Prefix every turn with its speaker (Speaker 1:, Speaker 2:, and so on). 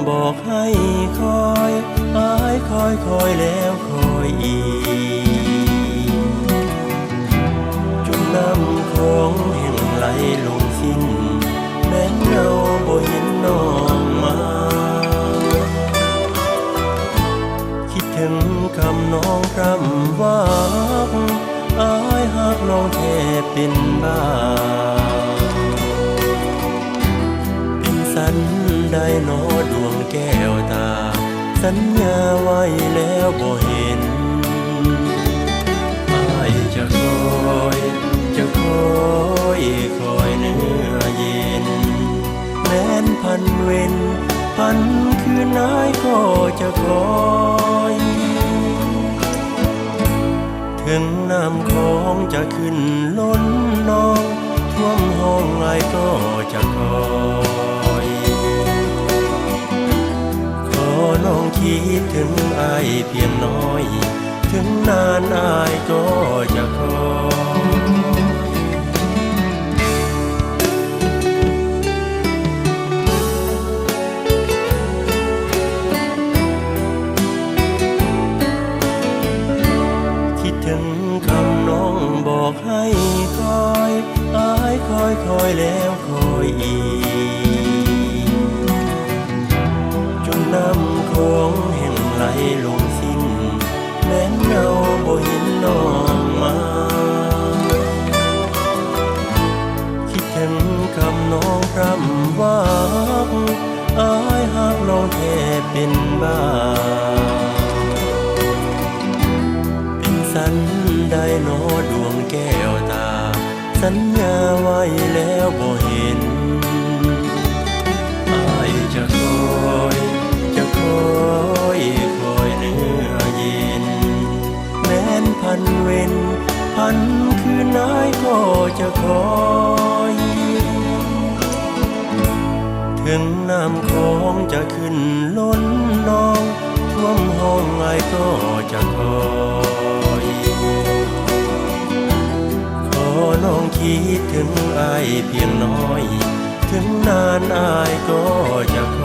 Speaker 1: บอกให้คอยอ้ายคอยคอยแล้วคอยอีกจนน้ำของแห่งไหลลงสิ้นแม้เงาบ่เห็นน้องมาคิดถึงคำน้องพร่ำว่าอ้ายหากน้องแทบเป็นบ้าเป็นสันได้นอดวงแก้วตาสัญญาไว้แล้วบ่เห็นอ้ายจะคอยจะคอยคอยเนื้อเย็นแม้นพันเว้นพันคืนอ้ายก็จะคอยถึงน้ำของจะขึ้นล้นนองท่วมห้องอ้ายก็จะคอยขอน้องคิดถึงอ้ายเพียงน้อยถึงนานอ้ายก็จะคอยถึงคำน้องบอกให้คอยอ้ายคอยคอยแล้วคอยอีกจนน้ำของแห่งไหลลงสิ้นแม้เงาบ่เห็นน้องมาคิดถึงคำน้องพร่ำว่าอ้ายหากน้องแทบเป็นบ้าสันได้นอดวงแก้วตาสัญญาไว้แล้วบ่เห็นอ้ายจะคอยจะคอยคอยเนื้อเย็นแม้นพันเว้นพันคืนอ้ายก็จะคอยถึงน้ำของจะขึ้นล้นนองท่วมห้องอ้ายก็จะคอยขอน้องคิดถึงอ้ายเพียงน้อยถึงนานอ้ายก็จะค